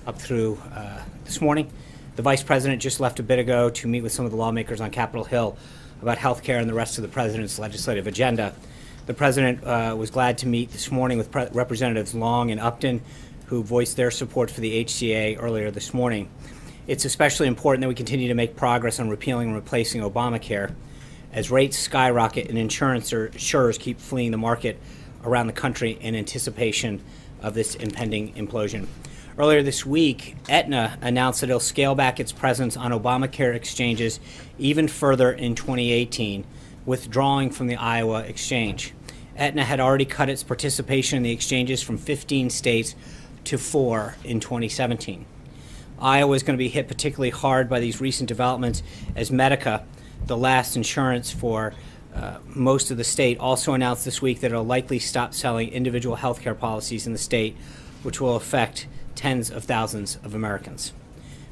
up through this morning. The Vice President just left a bit ago to meet with some of the lawmakers on Capitol Hill about health care and the rest of the President's legislative agenda. The President was glad to meet this morning with Representatives Long and Upton, who voiced their support for the HCA earlier this morning. It's especially important that we continue to make progress on repealing and replacing Obamacare, as rates skyrocket and insurers keep fleeing the market around the country in anticipation of this impending implosion. Earlier this week, Aetna announced that it'll scale back its presence on Obamacare exchanges even further in 2018, withdrawing from the Iowa exchange. Aetna had already cut its participation in the exchanges from 15 states to 4 in 2017. Iowa is going to be hit particularly hard by these recent developments, as Medica, the last insurance for most of the state, also announced this week that it will likely stop selling individual health care policies in the state, which will affect tens of thousands of Americans.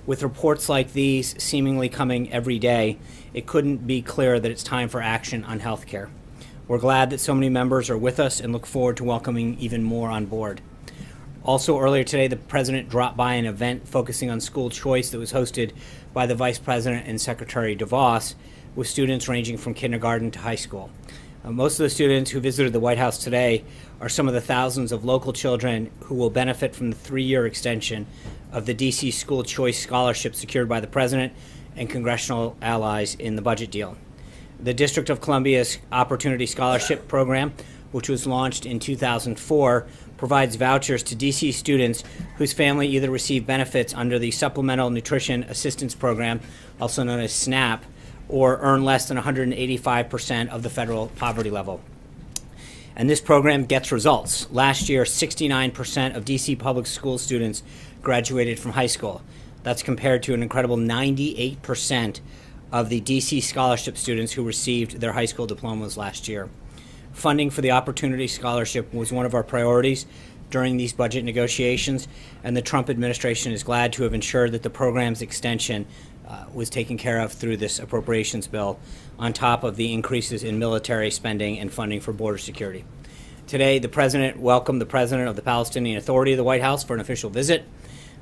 With reports like these seemingly coming every day, it couldn't be clearer that it's time for action on health care. We're glad that so many members are with us and look forward to welcoming even more on board. Also earlier today, the President dropped by an event focusing on school choice that was hosted by the Vice President and Secretary DeVos, with students ranging from kindergarten to high school. Most of the students who visited the White House today are some of the thousands of local children who will benefit from the 3-year extension of the D.C. School Choice Scholarship secured by the President and congressional allies in the budget deal. The District of Columbia's Opportunity Scholarship Program, which was launched in 2004, provides vouchers to D.C. students whose family either receive benefits under the Supplemental Nutrition Assistance Program, also known as SNAP, or earn less than 185% of the federal poverty level. And this program gets results. Last year, 69% of D.C. public school students graduated from high school. That's compared to an incredible 98% of the D.C. scholarship students who received their high school diplomas last year. Funding for the Opportunity Scholarship was one of our priorities during these budget negotiations, and the Trump administration is glad to have ensured that the program's extension was taken care of through this appropriations bill, on top of the increases in military spending and funding for border security. Today, the President welcomed the President of the Palestinian Authority of the White House for an official visit.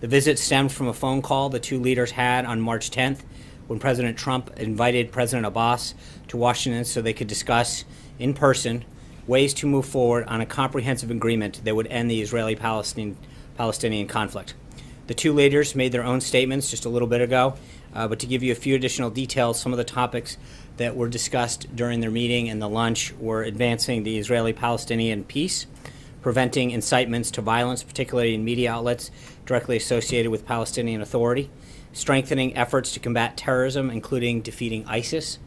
The visit stemmed from a phone call the two leaders had on March 10th, when President Trump invited President Abbas to Washington so they could discuss in person ways to move forward on a comprehensive agreement that would end the Israeli-Palestinian conflict. The two leaders made their own statements just a little bit ago, but to give you a few additional details, some of the topics that were discussed during their meeting and the lunch were advancing the Israeli-Palestinian peace, preventing incitements to violence, particularly in media outlets directly associated with Palestinian Authority, strengthening efforts to combat terrorism, including defeating ISIS,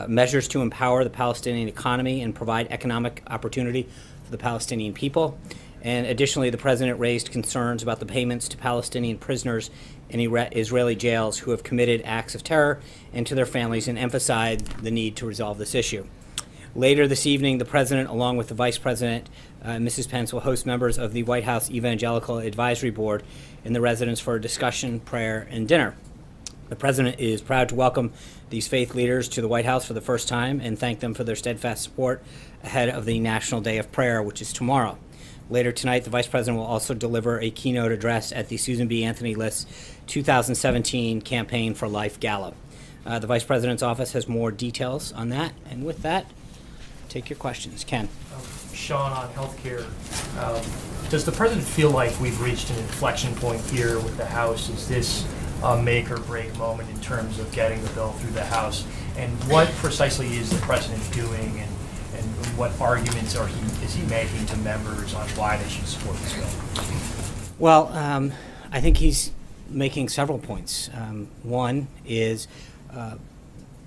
measures to empower the Palestinian economy and provide economic opportunity for the Palestinian people. And additionally, the President raised concerns about the payments to Palestinian prisoners in Israeli jails who have committed acts of terror, and to their families, and emphasized the need to resolve this issue. Later this evening, the President, along with the Vice President, Mrs. Pence, will host members of the White House Evangelical Advisory Board in the residence for a discussion, prayer, and dinner. The President is proud to welcome these faith leaders to the White House for the first time and thank them for their steadfast support ahead of the National Day of Prayer, which is tomorrow. Later tonight, the Vice President will also deliver a keynote address at the Susan B. Anthony List's 2017 Campaign for Life Gala. The Vice President's office has more details on that, and with that, take your questions. Ken. Sean, on healthcare, does the President feel like we've reached an inflection point here with the House? Is this a make or break moment in terms of getting the bill through the House? And what precisely is the President doing, and what arguments is he making to members on why they should support this bill? Well, I think he's making several points. One is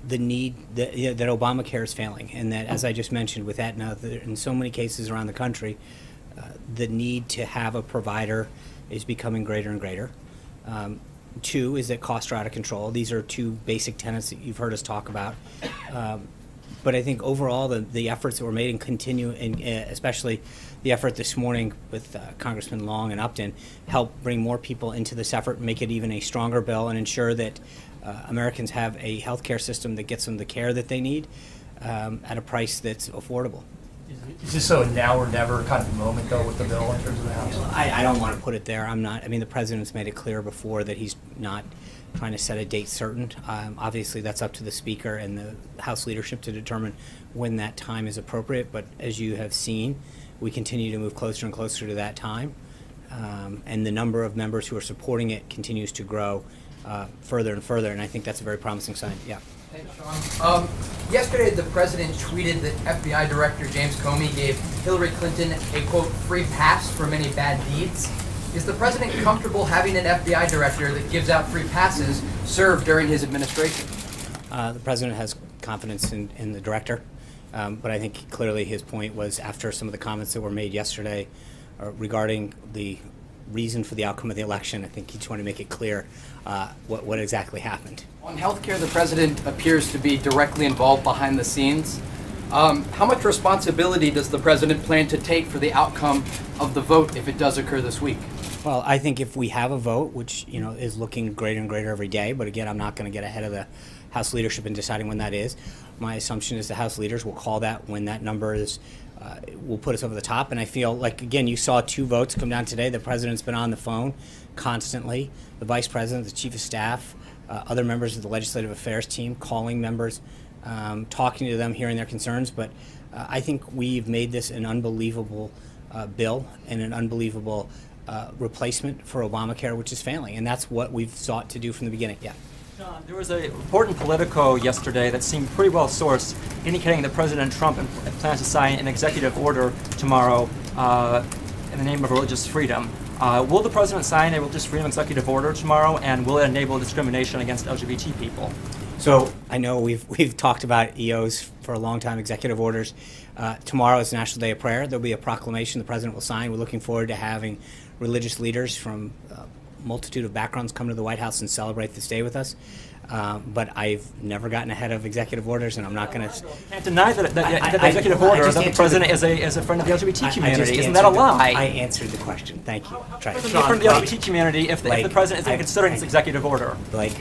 the need that Obamacare is failing, and that, as I just mentioned with Aetna, in so many cases around the country, the need to have a provider is becoming greater and greater. Two is that costs are out of control. These are two basic tenets that you've heard us talk about. But I think overall the efforts that were made and continue, and especially the effort this morning with Congressman Long and Upton, help bring more people into this effort and make it even a stronger bill and ensure that Americans have a health care system that gets them the care that they need at a price that's affordable. Is this a now or never kind of moment, though, with the bill in terms of the House? I don't want to put it there. I'm not. I mean, the president's made it clear before that he's not trying to set a date certain. Obviously, that's up to the Speaker and the House leadership to determine when that time is appropriate. But as you have seen, we continue to move closer and closer to that time. And the number of members who are supporting it continues to grow further and further. And I think that's a very promising sign. Yeah. Thanks, Sean. Yesterday, the president tweeted that FBI Director James Comey gave Hillary Clinton a, quote, free pass for many bad deeds. Is the president comfortable having an FBI director that gives out free passes serve during his administration? The president has confidence in the director, but I think clearly his point was after some of the comments that were made yesterday regarding the reason for the outcome of the election. I think he just wanted to make it clear what exactly happened. On healthcare, the president appears to be directly involved behind the scenes. How much responsibility does the president plan to take for the outcome of the vote if it does occur this week? Well, I think if we have a vote, which is looking greater and greater every day, but again, I'm not going to get ahead of the House leadership in deciding when that is. My assumption is the House leaders will call that when that number is will put us over the top. And I feel like, again, you saw 2 votes come down today. The president's been on the phone constantly. The vice president, the chief of staff, other members of the legislative affairs team calling members, talking to them, hearing their concerns. But I think we've made this an unbelievable bill and an unbelievable replacement for Obamacare, which is failing. And that's what we've sought to do from the beginning. Yeah. John, there was a report in Politico yesterday that seemed pretty well sourced, indicating that President Trump plans to sign an executive order tomorrow in the name of religious freedom. Will the president sign a religious freedom executive order tomorrow, and will it enable discrimination against LGBT people? So I know we've talked about EOs for a long time, executive orders. Tomorrow is National Day of Prayer. There'll be a proclamation the president will sign. We're looking forward to having religious leaders from multitude of backgrounds come to the White House and celebrate this day with us. But I've never gotten ahead of executive orders, and I'm not going to. You can't deny that the executive order that the president is a friend of the LGBT community. Isn't that a lie? I answered the question. Thank you. Try it. Be a friend of the LGBT community if the president isn't considering this executive order. Blake.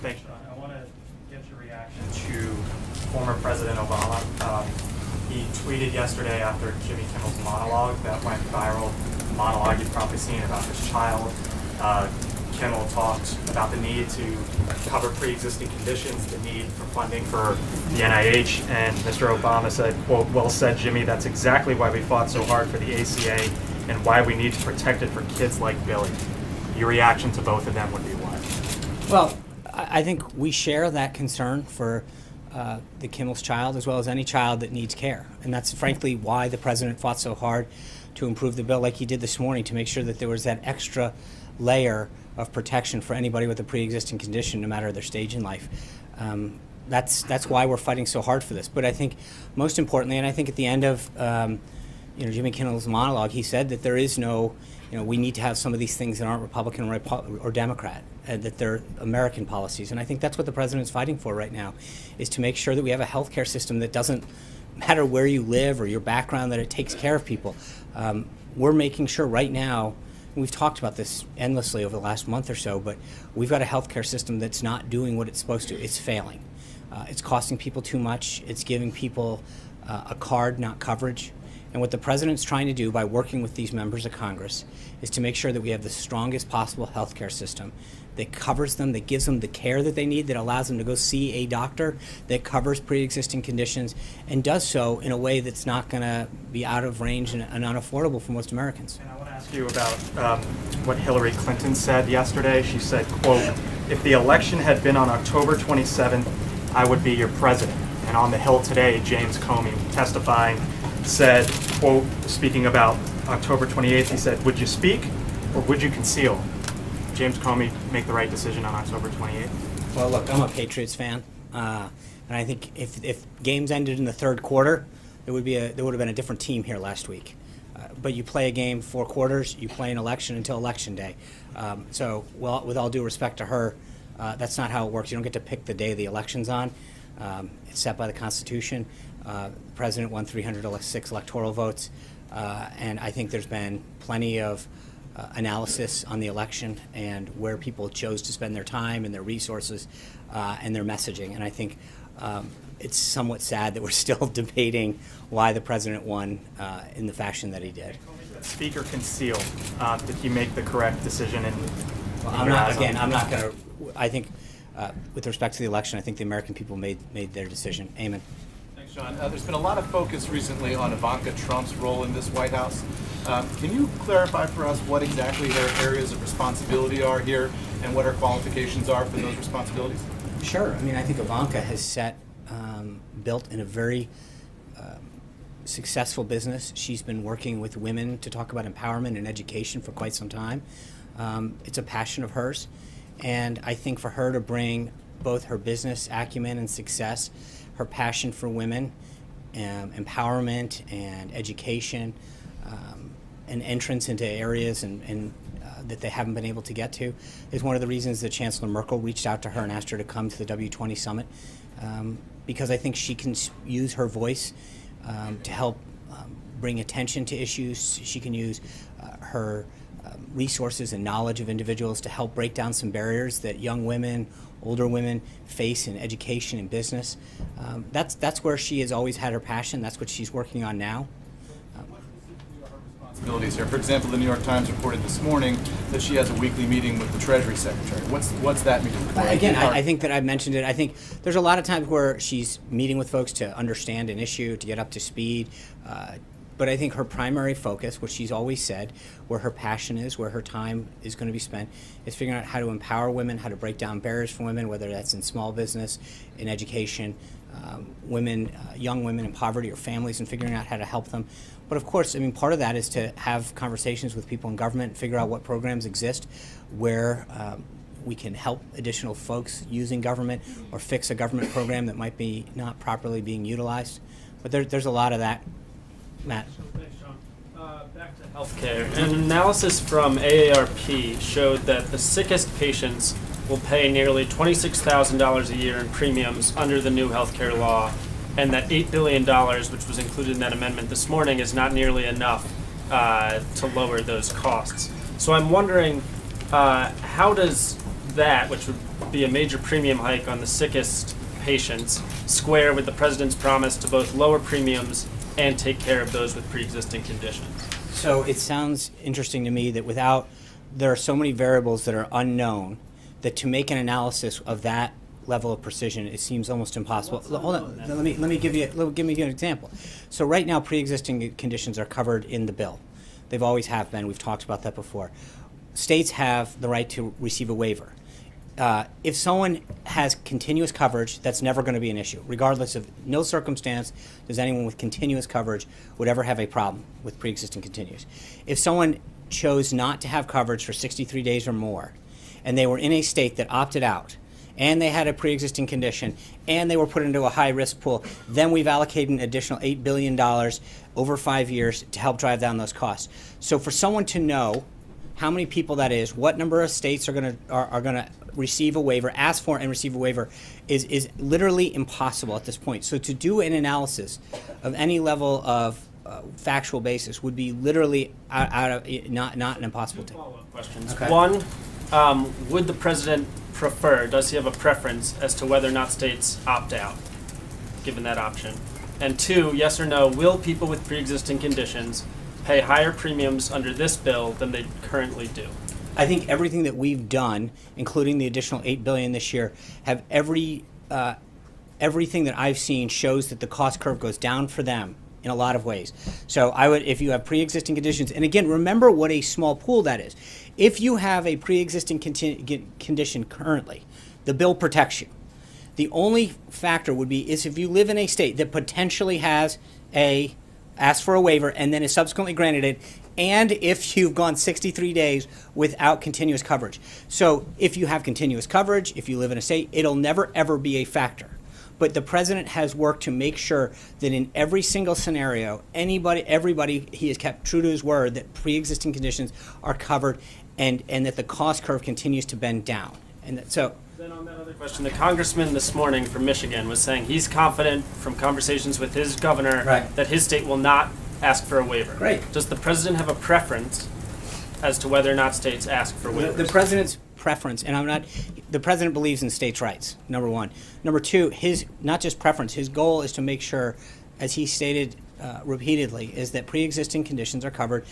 Thanks, Sean. I want to get your reaction to former President Obama. He tweeted yesterday after Jimmy Kimmel's monologue that went viral. The monologue you've probably seen about his child. Kimmel talked about the need to cover pre-existing conditions, the need for funding for the NIH, and Mr. Obama said, quote, "Well said, Jimmy, that's exactly why we fought so hard for the ACA and why we need to protect it for kids like Billy." Your reaction to both of them would be what? Well, I think we share that concern for the Kimmel's child as well as any child that needs care. And that's frankly why the president fought so hard to improve the bill like he did this morning, to make sure that there was that extra layer of protection for anybody with a pre-existing condition, no matter their stage in life. That's why we're fighting so hard for this. But I think most importantly, and I think at the end of Jimmy Kimmel's monologue, he said that there is no, we need to have some of these things that aren't Republican or Democrat, that they're American policies. And I think that's what the president's fighting for right now, is to make sure that we have a healthcare system that doesn't matter where you live or your background, that it takes care of people. We're making sure right now, and we've talked about this endlessly over the last month or so, but we've got a healthcare system that's not doing what it's supposed to. It's failing. It's costing people too much. It's giving people a card, not coverage. And what the president's trying to do by working with these members of Congress is to make sure that we have the strongest possible healthcare system that covers them, that gives them the care that they need, that allows them to go see a doctor, that covers pre-existing conditions, and does so in a way that's not going to be out of range and unaffordable for most Americans. And I want to ask you about what Hillary Clinton said yesterday. She said, quote, "If the election had been on October 27th, I would be your president." And on the Hill today, James Comey testifying said, quote, speaking about October 28th, he said, "Would you speak or would you conceal?" James Comey make the right decision on October 28th? Well, look, I'm a Patriots fan, and I think if games ended in the third quarter, there would have been a different team here last week. But you play a game 4 quarters, you play an election until Election Day. So, well, with all due respect to her, that's not how it works. You don't get to pick the day the election's on. It's set by the Constitution. The president won 306 electoral votes, and I think there's been plenty of analysis on the election and where people chose to spend their time and their resources and their messaging. And I think it's somewhat sad that we're still debating why the president won in the fashion that he did. The speaker can seal that he make the correct decision. And Well, I'm not going to. I think, with respect to the election, I think the American people made their decision. Amen. Thanks, John. There's been a lot of focus recently on Ivanka Trump's role in this White House. Can you clarify for us what exactly her areas of responsibility are here and what her qualifications are for those responsibilities? Sure. I mean, I think Ivanka has built in a very successful business. She's been working with women to talk about empowerment and education for quite some time. It's a passion of hers, and I think for her to bring both her business acumen and success, her passion for women, empowerment and education, and entrance into areas that they haven't been able to get to, is one of the reasons that Chancellor Merkel reached out to her and asked her to come to the W20 summit, because I think she can use her voice to help bring attention to issues. She can use her resources and knowledge of individuals to help break down some barriers that young women, older women face in education and business. That's where she has always had her passion. That's what she's working on now. Responsibilities here. For example, the New York Times reported this morning that she has a weekly meeting with the Treasury Secretary. What's that meeting for? Again, I think that I mentioned it. I think there's a lot of times where she's meeting with folks to understand an issue, to get up to speed. But I think her primary focus, which she's always said, where her passion is, where her time is going to be spent, is figuring out how to empower women, how to break down barriers for women, whether that's in small business, in education, women, young women in poverty or families, and figuring out how to help them. But of course, I mean, part of that is to have conversations with people in government and figure out what programs exist where we can help additional folks using government or fix a government program that might be not properly being utilized. But there's a lot of that. Matt. Thanks, John. Back to healthcare. An analysis from AARP showed that the sickest patients will pay nearly $26,000 a year in premiums under the new healthcare law, and that $8 billion, which was included in that amendment this morning, is not nearly enough to lower those costs. So I'm wondering, how does that, which would be a major premium hike on the sickest patients, square with the president's promise to both lower premiums and take care of those with pre-existing conditions? So it sounds interesting to me that there are so many variables that are unknown that to make an analysis of that level of precision, it seems almost impossible. Hold on, let me give you an example. So right now, pre-existing conditions are covered in the bill. They've always have been. We've talked about that before. States have the right to receive a waiver. If someone has continuous coverage, that's never going to be an issue. Regardless of no circumstance, does anyone with continuous coverage would ever have a problem with pre-existing continuous. If someone chose not to have coverage for 63 days or more, and they were in a state that opted out, and they had a pre-existing condition, and they were put into a high-risk pool, then we've allocated an additional $8 billion over 5 years to help drive down those costs. So for someone to know how many people that is, what number of states are going to receive a waiver, ask for and receive a waiver, is literally impossible at this point. So to do an analysis of any level of factual basis would be literally not an impossible thing. Follow-up questions. Okay. One, would the president prefer, does he have a preference as to whether or not states opt out, given that option? And two, yes or no, will people with pre-existing conditions pay higher premiums under this bill than they currently do? I think everything that we've done, including the additional $8 billion this year, have everything that I've seen shows that the cost curve goes down for them in a lot of ways. So I would, if you have pre-existing conditions, and again, remember what a small pool that is. If you have a pre-existing condition currently, the bill protects you. The only factor would be is if you live in a state that potentially has asked for a waiver and then is subsequently granted it, and if you've gone 63 days without continuous coverage. So if you have continuous coverage, if you live in a state, it'll never ever be a factor. But the president has worked to make sure that in every single scenario, everybody, he has kept true to his word that pre-existing conditions are covered and that the cost curve continues to bend down. And so. Then on that other question, the congressman this morning from Michigan was saying he's confident from conversations with his governor Right. that his state will not ask for a waiver. Great. Does the president have a preference as to whether or not states ask for waivers? The president's preference, and the president believes in states' rights, number one. Number two, his, not just preference, his goal is to make sure, as he stated repeatedly, is that pre-existing conditions are covered,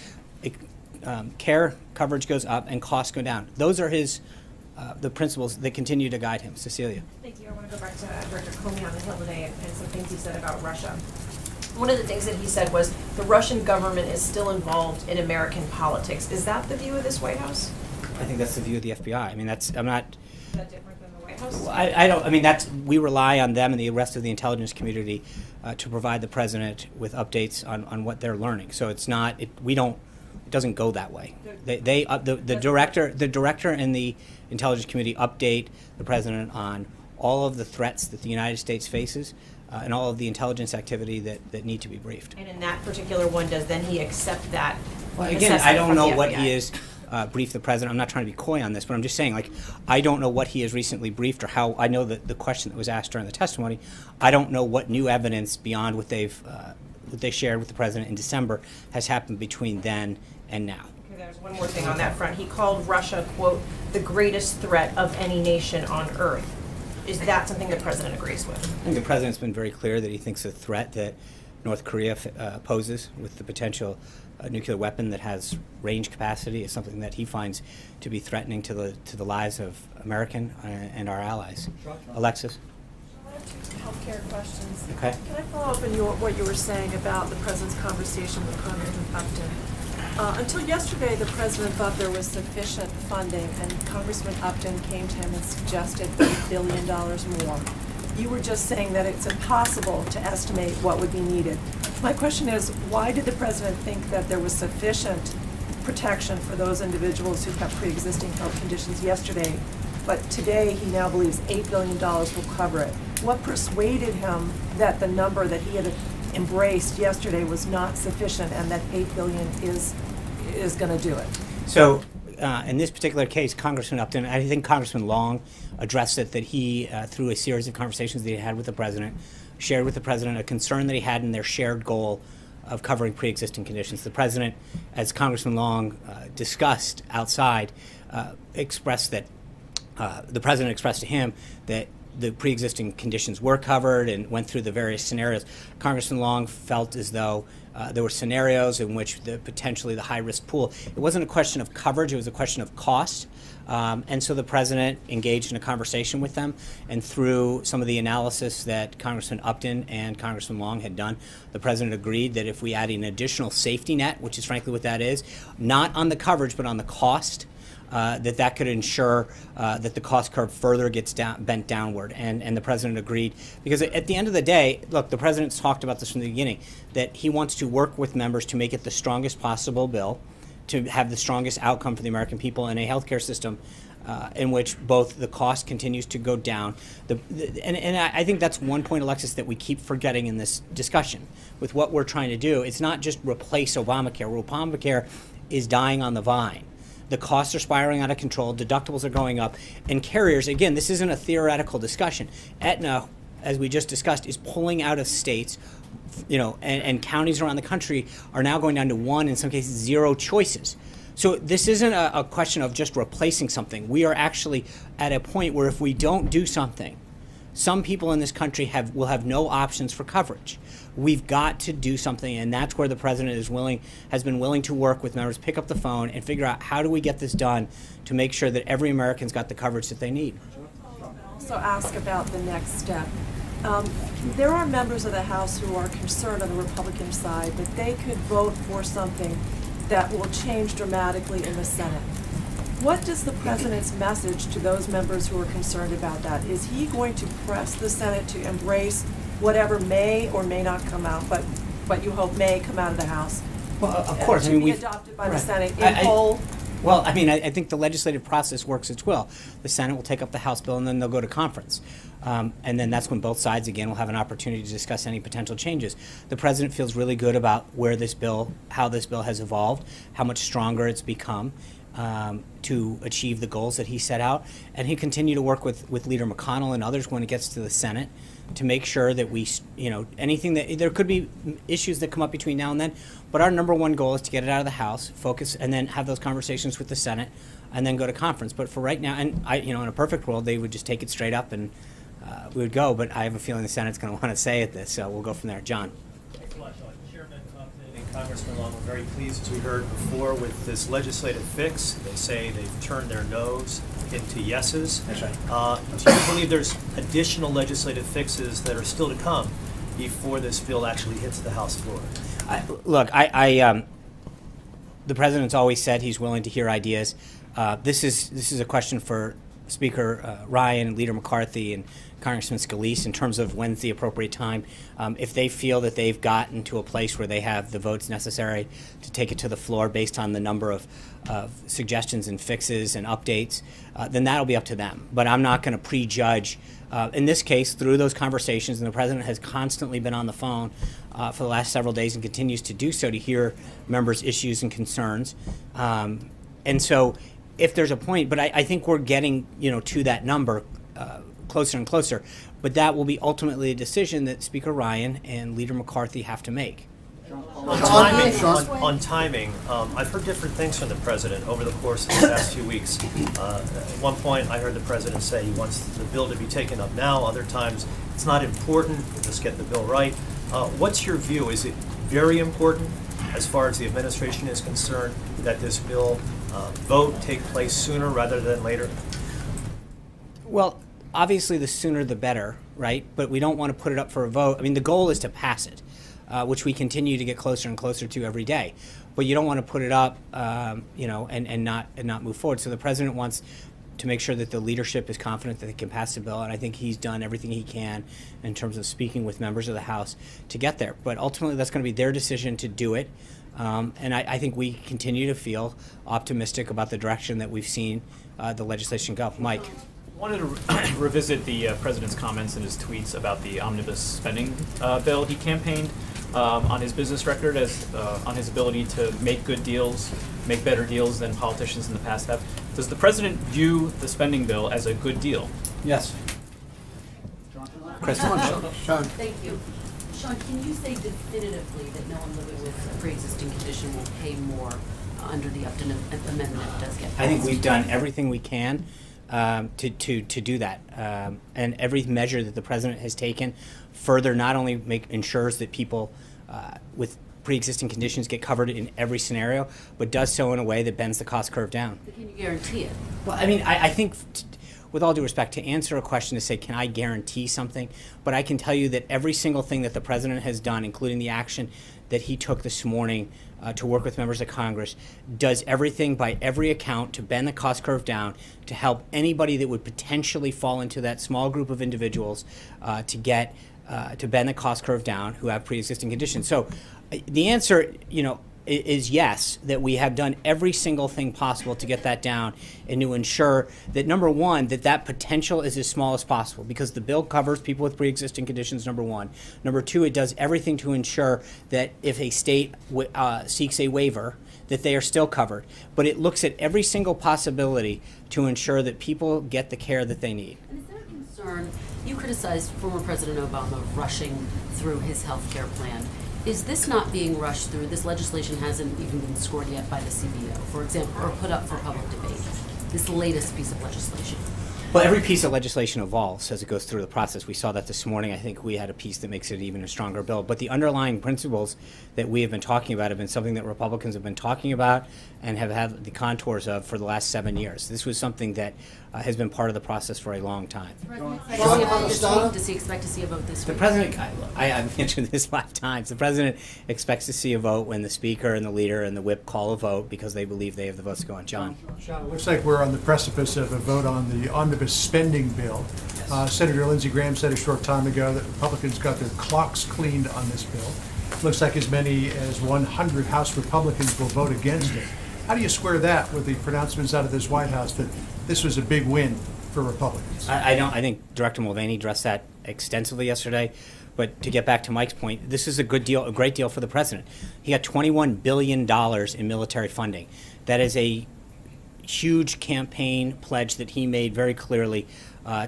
care coverage goes up, and costs go down. Those are the principles that continue to guide him. Cecilia. Thank you. I want to go back to Director Comey on the Hill today and some things he said about Russia. One of the things that he said was the Russian government is still involved in American politics. Is that the view of this White House? I think that's the view of the FBI. I mean, I'm not. Is that different than the White House? I don't. I mean, we rely on them and the rest of the intelligence community to provide the president with updates on what they're learning. So it's not. We don't. It doesn't go that way. The director and the intelligence community update the president on all of the threats that the United States faces and all of the intelligence activity that need to be briefed. And in that particular one, does then he accept that? Well, again, I don't know what he is. Briefed the president. I'm not trying to be coy on this, but I'm just saying, like, I don't know what he has recently briefed or how. I know that the question that was asked during the testimony, I don't know what new evidence beyond what they shared with the president in December has happened between then and now. Okay, there's one more thing on that front. He called Russia, quote, the greatest threat of any nation on earth. Is that something the president agrees with? I think the president's been very clear that he thinks the threat that North Korea poses with the potential nuclear weapon that has range capacity is something that he finds to be threatening to the lives of American and our allies. Alexis? I have two healthcare questions. Okay. Can I follow up on what you were saying about the president's conversation with Congressman Upton? Until yesterday, the president thought there was sufficient funding, and Congressman Upton came to him and suggested $8 billion more. You were just saying that it's impossible to estimate what would be needed. My question is, why did the president think that there was sufficient protection for those individuals who have pre-existing health conditions yesterday, but today he now believes $8 billion will cover it? What persuaded him that the number that he had embraced yesterday was not sufficient and that $8 billion is going to do it? So in this particular case, Congressman Upton, I think Congressman Long addressed it, that he, through a series of conversations that he had with the president, shared with the president a concern that he had in their shared goal of covering pre-existing conditions. The president, as Congressman Long discussed outside, expressed that the president expressed to him that the pre-existing conditions were covered and went through the various scenarios. Congressman Long felt as though there were scenarios in which potentially the high-risk pool, it wasn't a question of coverage, it was a question of cost. And so the president engaged in a conversation with them, and through some of the analysis that Congressman Upton and Congressman Long had done, the president agreed that if we add an additional safety net, which is frankly what that is, not on the coverage but on the cost, that could ensure that the cost curve further gets bent downward. And the president agreed, because at the end of the day, look, the president's talked about this from the beginning, that he wants to work with members to make it the strongest possible bill, to have the strongest outcome for the American people in a healthcare system in which both the cost continues to go down. And I think that's one point, Alexis, that we keep forgetting in this discussion with what we're trying to do. It's not just replace Obamacare. Obamacare is dying on the vine. The costs are spiraling out of control, deductibles are going up, and carriers, again, this isn't a theoretical discussion. Aetna, as we just discussed, is pulling out of states, and counties around the country are now going down to one, in some cases, 0 choices. So this isn't a question of just replacing something. We are actually at a point where if we don't do something, some people in this country will have no options for coverage. We've got to do something, and that's where the president has been willing to work with members, pick up the phone, and figure out how do we get this done to make sure that every American's got the coverage that they need. I'll also ask about the next step. There are members of the House who are concerned on the Republican side that they could vote for something that will change dramatically in the Senate. What is the president's message to those members who are concerned about that? Is he going to press the Senate to embrace whatever may or may not come out, but you hope may come out of the House? Well, of course. To be adopted by the Senate in whole. Well, I think the legislative process works its will. The Senate will take up the House bill, and then they'll go to conference. And then that's when both sides, again, will have an opportunity to discuss any potential changes. The president feels really good about how this bill has evolved, how much stronger it's become. to achieve the goals that he set out, and he continue to work with Leader McConnell and others when it gets to the Senate to make sure that we, anything that there could be issues that come up between now and then, but our number one goal is to get it out of the House, focus, and then have those conversations with the Senate, and then go to conference. But for right now, and in a perfect world, they would just take it straight up and we would go. But I have a feeling the Senate's going to want to say at this, so we'll go from there. John. Thanks a lot, Sean. Chairman Upton and Congressman Long, we're very pleased, as we heard before, with this legislative fix. They say they've turned their no's into yeses. That's right. Do you believe there's additional legislative fixes that are still to come before this bill actually hits the House floor? The president's always said he's willing to hear ideas. This is a question for Speaker Ryan and Leader McCarthy and Congressman Scalise in terms of when's the appropriate time. If they feel that they've gotten to a place where they have the votes necessary to take it to the floor based on the number of suggestions and fixes and updates, then that'll be up to them. But I'm not going to prejudge. In this case, through those conversations, and the president has constantly been on the phone for the last several days and continues to do so to hear members' issues and concerns. And so if there's a point, but I think we're getting to that number closer and closer, but that will be ultimately a decision that Speaker Ryan and Leader McCarthy have to make. On timing, I've heard different things from the president over the course of the past few weeks. At one point, I heard the president say he wants the bill to be taken up now. Other times, it's not important, we'll just get the bill right. What's your view? Is it very important, as far as the administration is concerned, that this bill vote take place sooner rather than later? Well, obviously the sooner the better, right? But we don't want to put it up for a vote. I mean, the goal is to pass it, which we continue to get closer and closer to every day. But you don't want to put it up, and not move forward. So the president wants to make sure that the leadership is confident that they can pass the bill, and I think he's done everything he can in terms of speaking with members of the House to get there. But ultimately, that's going to be their decision to do it. And I think we continue to feel optimistic about the direction that we've seen the legislation go. Mike. I wanted to revisit the president's comments and his tweets about the omnibus spending bill. He campaigned on his business record as on his ability to make good deals, make better deals than politicians in the past have. Does the president view the spending bill as a good deal? Yes. Chris, come on, Sean. Thank you. Sean, can you say definitively that no one living with a pre-existing condition will pay more under the Upton amendment if it does get passed? I think we've done everything we can to do that, and every measure that the president has taken further not only ensures that people with pre-existing conditions get covered in every scenario, but does so in a way that bends the cost curve down. But can you guarantee it? Well, I mean, I think, with all due respect, to answer a question to say, can I guarantee something? But I can tell you that every single thing that the president has done, including the action that he took this morning to work with members of Congress, does everything by every account to bend the cost curve down, to help anybody that would potentially fall into that small group of individuals to bend the cost curve down who have pre-existing conditions. So the answer, is yes, that we have done every single thing possible to get that down and to ensure that, number one, that potential is as small as possible, because the bill covers people with pre-existing conditions, number one. Number two, it does everything to ensure that if a state seeks a waiver, that they are still covered. But it looks at every single possibility to ensure that people get the care that they need. And is there a concern? You criticized former President Obama rushing through his health care plan. Is this not being rushed through? This legislation hasn't even been scored yet by the CBO, for example, or put up for public debate. This latest piece of legislation. Well, every piece of legislation evolves as it goes through the process. We saw that this morning. I think we had a piece that makes it even a stronger bill. But the underlying principles that we have been talking about have been something that Republicans have been talking about and have had the contours of for the last 7 years. This was something that has been part of the process for a long time. Does he expect to see a vote this week? The president, I've mentioned this 5 times, the president expects to see a vote when the speaker and the leader and the whip call a vote because they believe they have the votes to go on. John. Sean, it looks like we're on the precipice of a vote on the omnibus spending bill. Yes. Senator Lindsey Graham said a short time ago that Republicans got their clocks cleaned on this bill. Looks like as many as 100 House Republicans will vote against it. How do you square that with the pronouncements out of this White House that this was a big win for Republicans? I think Director Mulvaney addressed that extensively yesterday. But to get back to Mike's point, this is a good deal, a great deal for the president. He got $21 billion in military funding. That is a huge campaign pledge that he made very clearly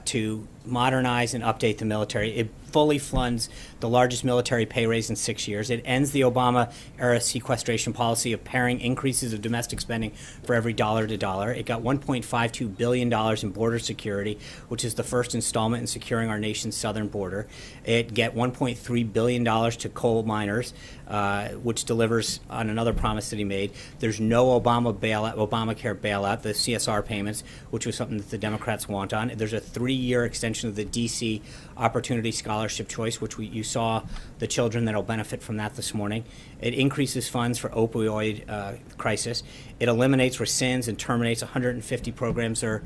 to modernize and update the military. It fully funds the largest military pay raise in 6 years. It ends the Obama-era sequestration policy of pairing increases of domestic spending for every dollar to dollar. It got $1.52 billion in border security, which is the first installment in securing our nation's southern border. It get $1.3 billion to coal miners, which delivers on another promise that he made. There's no Obamacare bailout, the CSR payments, which was something that the Democrats want on. There's a 3-year extension of the D.C. Opportunity Scholarship Choice, which you saw the children that will benefit from that this morning. It increases funds for opioid crisis. It eliminates rescinds and terminates 150 programs or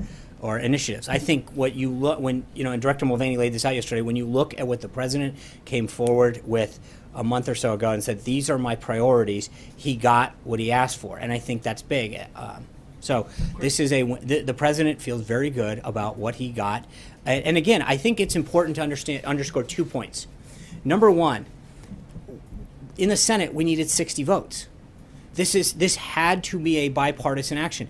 initiatives. I think what you look, when, and Director Mulvaney laid this out yesterday, when you look at what the president came forward with a month or so ago and said, these are my priorities, he got what he asked for, and I think that's big. So this is the president feels very good about what he got. And again, I think it's important to underscore 2 points. Number one, in the Senate, we needed 60 votes. This had to be a bipartisan action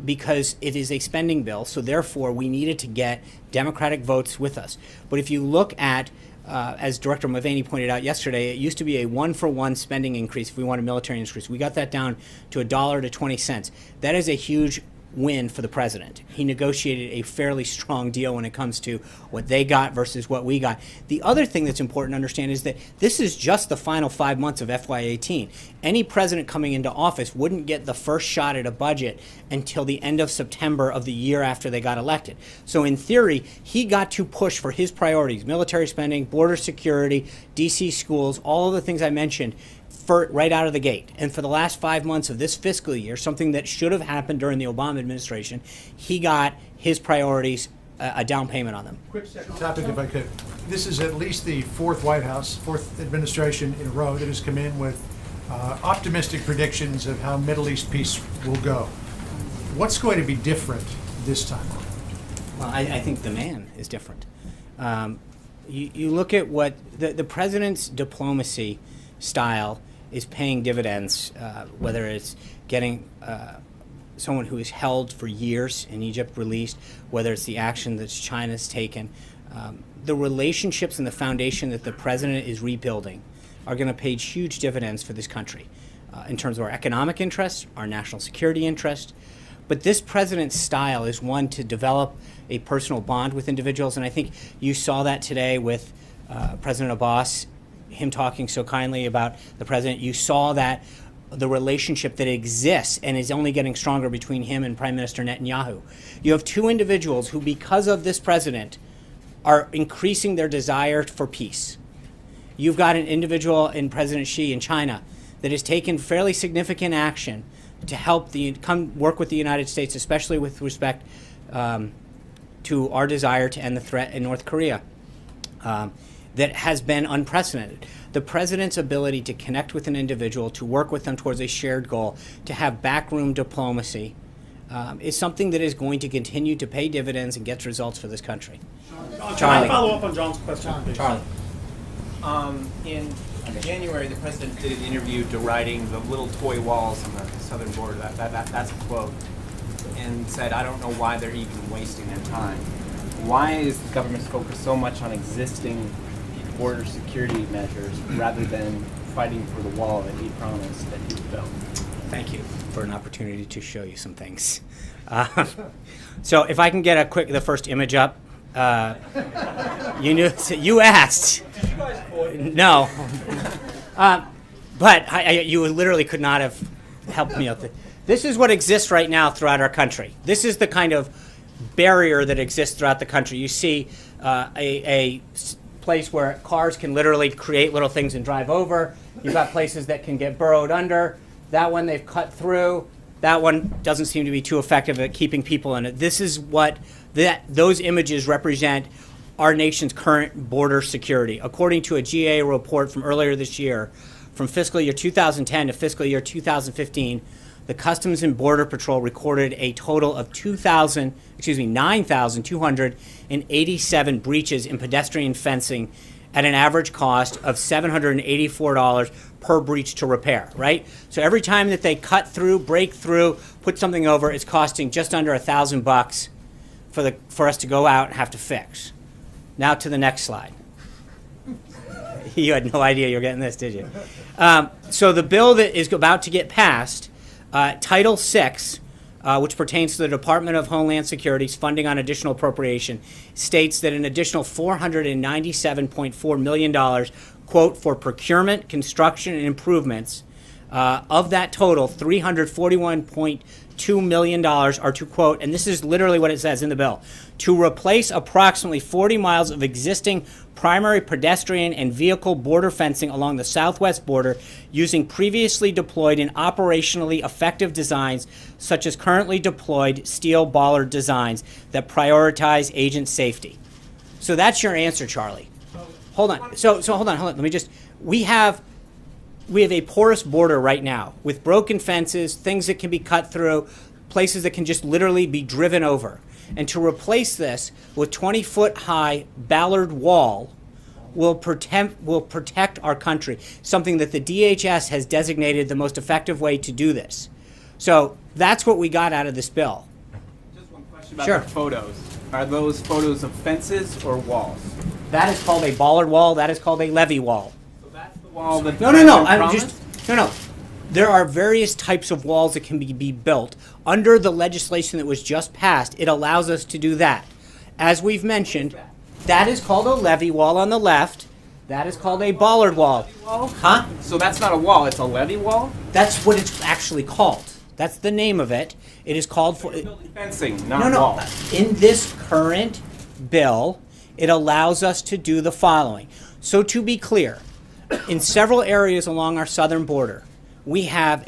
because it is a spending bill. So therefore, we needed to get Democratic votes with us. But if you look at as Director Mulvaney pointed out yesterday, it used to be a 1-for-1 spending increase if we wanted military increase. We got that down to $1 to 20 cents. That is a huge win for the president. He negotiated a fairly strong deal when it comes to what they got versus what we got. The other thing that's important to understand is that this is just the final 5 months of FY18. Any president coming into office wouldn't get the first shot at a budget until the end of September of the year after they got elected. So in theory, he got to push for his priorities: military spending, border security, DC schools, all of the things I mentioned, right out of the gate. And for the last 5 months of this fiscal year, something that should have happened during the Obama administration, he got his priorities a down payment on them. Quick second topic, if I could. This is at least the fourth White House, fourth administration in a row that has come in with optimistic predictions of how Middle East peace will go. What's going to be different this time? Well, I think the man is different. You look at what the president's diplomacy style is paying dividends, whether it's getting someone who is held for years in Egypt released, whether it's the action that China's taken. The relationships and the foundation that the president is rebuilding are going to pay huge dividends for this country in terms of our economic interests, our national security interests. But this president's style is one to develop a personal bond with individuals, and I think you saw that today with President Abbas, him talking so kindly about the president. You saw that the relationship that exists and is only getting stronger between him and Prime Minister Netanyahu. You have two individuals who, because of this president, are increasing their desire for peace. You've got an individual in President Xi in China that has taken fairly significant action to help come work with the United States, especially with respect to our desire to end the threat in North Korea. That has been unprecedented. The president's ability to connect with an individual, to work with them towards a shared goal, to have backroom diplomacy, is something that is going to continue to pay dividends and get results for this country. Can I follow up on John's question, please? Charlie. In January, the president did an interview deriding the little toy walls on the southern border. That's a quote. And said, I don't know why they're even wasting their time. Why is the government focused so much on existing border security measures rather than fighting for the wall that he promised that he would build? Thank you for an opportunity to show you some things. So if I can get the first image up. You asked. Did you guys avoid? No. But you literally could not have helped me out. This is what exists right now throughout our country. This is the kind of barrier that exists throughout the country. You see a place where cars can literally create little things and drive over. You've got places that can get burrowed under. That one they've cut through. That one doesn't seem to be too effective at keeping people in it. This is what those images represent our nation's current border security. According to a GA report from earlier this year, from fiscal year 2010 to fiscal year 2015, the Customs and Border Patrol recorded a total of 9,287 breaches in pedestrian fencing at an average cost of $784 per breach to repair, right? So every time that they cut through, break through, put something over, it's costing just under $1,000 for us to go out and have to fix. Now to the next slide. You had no idea you were getting this, did you? So the bill that is about to get passed, Title VI, which pertains to the Department of Homeland Security's funding on additional appropriation, states that an additional $497.4 million, quote, for procurement, construction, and improvements. Of that total, $341.2 million are to, quote, and this is literally what it says in the bill, to replace approximately 40 miles of existing primary pedestrian and vehicle border fencing along the southwest border using previously deployed and operationally effective designs such as currently deployed steel bollard designs that prioritize agent safety. So that's your answer, Charlie. Hold on. So hold on. Let me just, we have a porous border right now with broken fences, things that can be cut through, places that can just literally be driven over. And to replace this with 20-foot high Ballard wall will protect our country, something that the DHS has designated the most effective way to do this. So that's what we got out of this bill. Just one question about the photos. Are those photos of fences or walls? That is called a Ballard wall. That is called a levee wall. So that's the wall that No. There are various types of walls that can be built. Under the legislation that was just passed, it allows us to do that. As we've mentioned, that is called a levee wall on the left. That is called a Ballard wall. Huh? So that's not a wall, it's a levee wall? That's what it's actually called. That's the name of it. It is called for Fencing, not wall. In this current bill, it allows us to do the following. So to be clear, in several areas along our southern border, we have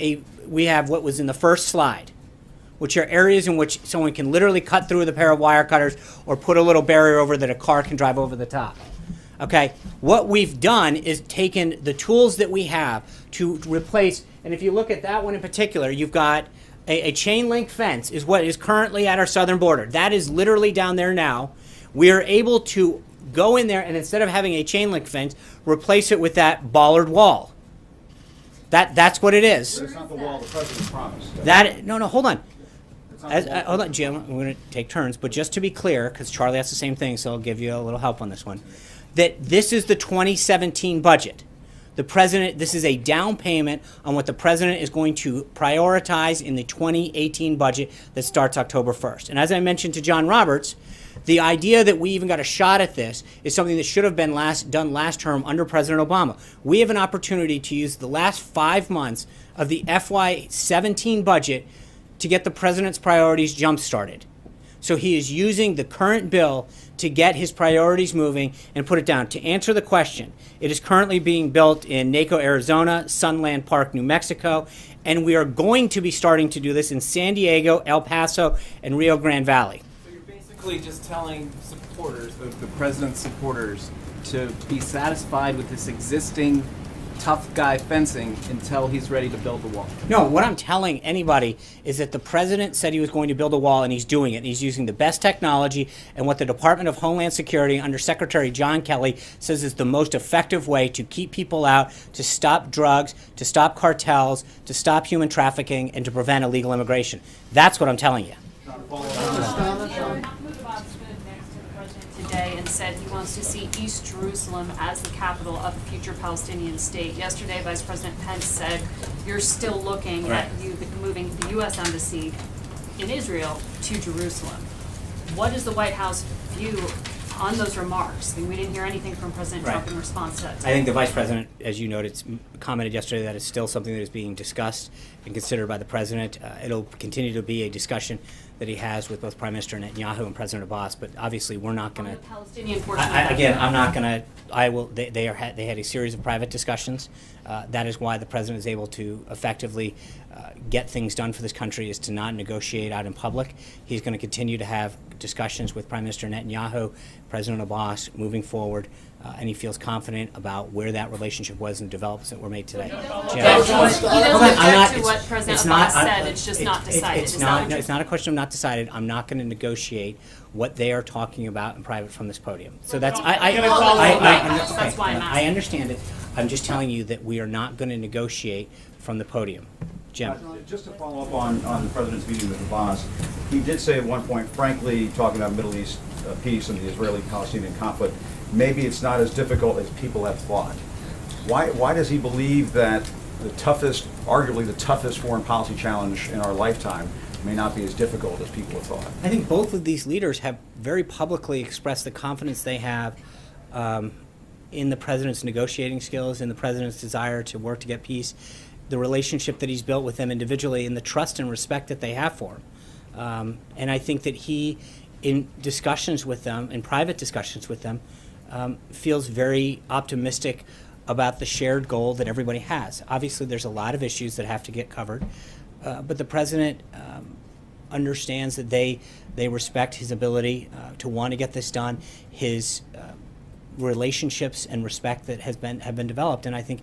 what was in the first slide, which are areas in which someone can literally cut through with a pair of wire cutters or put a little barrier over that a car can drive over the top. Okay, what we've done is taken the tools that we have to replace, and if you look at that one in particular, you've got a chain link fence is what is currently at our southern border. That is literally down there now. We are able to go in there and instead of having a chain link fence, replace it with that Ballard wall. That's what it is. But it's not the wall the president promised. Hold on. Hold on, Jim. We're going to take turns, but just to be clear, because Charlie asked the same thing, so I'll give you a little help on this one. That this is the 2017 budget. The president, this is a down payment on what the president is going to prioritize in the 2018 budget that starts October 1st. And as I mentioned to John Roberts, the idea that we even got a shot at this is something that should have been done last term under President Obama. We have an opportunity to use the last 5 months of the FY17 budget to get the president's priorities jump-started. So he is using the current bill to get his priorities moving and put it down. To answer the question, it is currently being built in Naco, Arizona, Sunland Park, New Mexico, and we are going to be starting to do this in San Diego, El Paso, and Rio Grande Valley. So you're basically just telling supporters, the president's supporters, to be satisfied with this existing tough guy fencing until he's ready to build the wall. No, what I'm telling anybody is that the president said he was going to build a wall, and he's doing it. And he's using the best technology and what the Department of Homeland Security under Secretary John Kelly says is the most effective way to keep people out, to stop drugs, to stop cartels, to stop human trafficking, and to prevent illegal immigration. That's what I'm telling you. Today and said he wants to see East Jerusalem as the capital of a future Palestinian state. Yesterday, Vice President Pence said you're still looking at moving the U.S. Embassy in Israel to Jerusalem. What is the White House view on those remarks? I mean, we didn't hear anything from President Trump in response to that. I think the Vice President, as you noted, commented yesterday that it's still something that is being discussed and considered by the President. It'll continue to be a discussion that he has with both Prime Minister Netanyahu and President Abbas, but obviously we're not going to. Palestinian portion. Again, I'm not going to. I will. They had a series of private discussions. That is why the president is able to effectively get things done for this country, is to not negotiate out in public. He's going to continue to have discussions with Prime Minister Netanyahu, President Abbas, moving forward, and he feels confident about where that relationship was and developments that were made today. He doesn't object to what President Abbas said. It's just not decided. It's not a question of not decided. I'm not going to negotiate what they are talking about in private from this podium. So that's why I'm asking. I understand it. I'm just telling you that we are not going to negotiate from the podium. Jim. Just to follow up on the President's meeting with the boss, he did say at one point, frankly, talking about Middle East peace and the Israeli-Palestinian conflict, maybe it's not as difficult as people have thought. Why does he believe that the toughest, arguably the toughest foreign policy challenge in our lifetime may not be as difficult as people have thought? I think both of these leaders have very publicly expressed the confidence they have in the president's negotiating skills, in the president's desire to work to get peace, the relationship that he's built with them individually, and the trust and respect that they have for him. And I think that he, in discussions with them, in private discussions with them, feels very optimistic about the shared goal that everybody has. Obviously, there's a lot of issues that have to get covered, but the president understands that they respect his ability to want to get this done, his relationships and respect that have been developed, and I think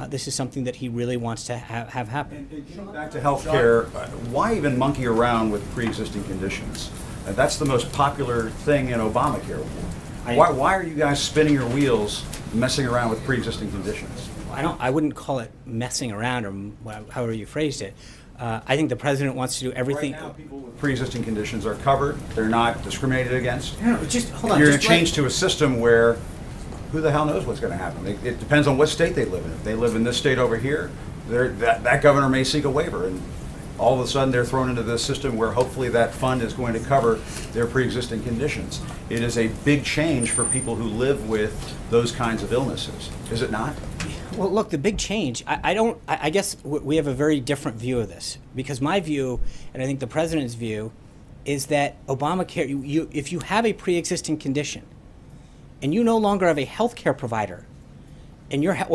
this is something that he really wants to have happen. And back to health care, why even monkey around with pre-existing conditions? That's the most popular thing in Obamacare. Why are you guys spinning your wheels, messing around with pre-existing conditions? I wouldn't call it messing around, or however you phrased it. I think the president wants to do everything. Right now, people with pre-existing conditions are covered. They're not discriminated against. No, just hold on. You're going to change to a system where who the hell knows what's going to happen? It depends on what state they live in. If they live in this state over here, that governor may seek a waiver, and all of a sudden they're thrown into this system where hopefully that fund is going to cover their pre-existing conditions. It is a big change for people who live with those kinds of illnesses, is it not? Well, look, the big change, I guess we have a very different view of this, because my view, and I think the president's view, is that Obamacare, if you have a pre-existing condition and you no longer have a health care provider, and your pre